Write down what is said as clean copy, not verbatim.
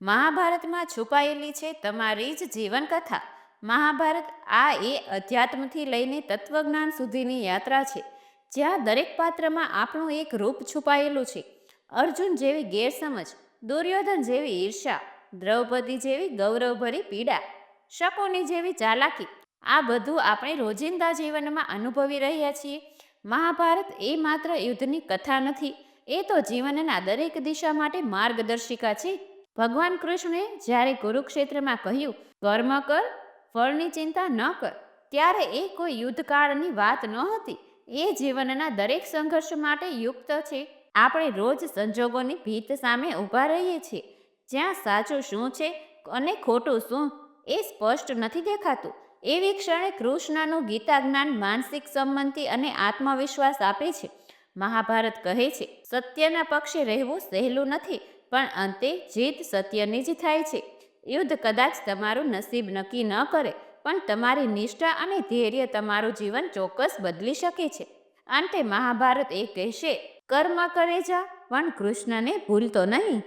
મહાભારતમાં છુપાયેલી છે તમારી જ જીવનકથા. મહાભારત આ એ અધ્યાત્મથી લઈને તત્વજ્ઞાન સુધીની યાત્રા છે, જ્યાં દરેક પાત્રમાં આપણું એક રૂપ છુપાયેલું છે. અર્જુન જેવી ગેરસમજ, દુર્યોધન જેવી ઈર્ષા, દ્રૌપદી જેવી ગૌરવભરી પીડા, શકુની જેવી ચાલાકી, આ બધું આપણે રોજિંદા જીવનમાં અનુભવી રહ્યા છીએ. મહાભારત એ માત્ર યુદ્ધની કથા નથી, એ તો જીવનના દરેક દિશા માટે માર્ગદર્શિકા છે. ભગવાન કૃષ્ણે જ્યારે કુરુક્ષેત્રમાં કહ્યું, કર્મ કર, ફળની ચિંતા ન કર, ત્યારે એ કોઈ યુદ્ધકાળની વાત નહોતી. એ જીવનના દરેક સંઘર્ષ માટે યુક્ત છે. આપણે રોજ સંજોગોની ભીત સામે ઊભા રહીએ છીએ, જ્યાં સાચું શું છે અને ખોટું શું એ સ્પષ્ટ નથી દેખાતું. એવી ક્ષણે કૃષ્ણનું ગીતા જ્ઞાન માનસિક સંમતિ અને આત્મવિશ્વાસ આપે છે. મહાભારત કહે છે, સત્યના પક્ષે રહેવું સહેલું નથી, પણ અંતે જીત સત્યની જ થાય છે. યુદ્ધ કદાચ તમારું નસીબ નક્કી ન કરે, પણ તમારી નિષ્ઠા અને ધૈર્ય તમારું જીવન ચોક્કસ બદલી શકે છે. અંતે મહાભારત એ કહેશે, કર્મ કરે જા, પણ કૃષ્ણને ભૂલતો નહીં.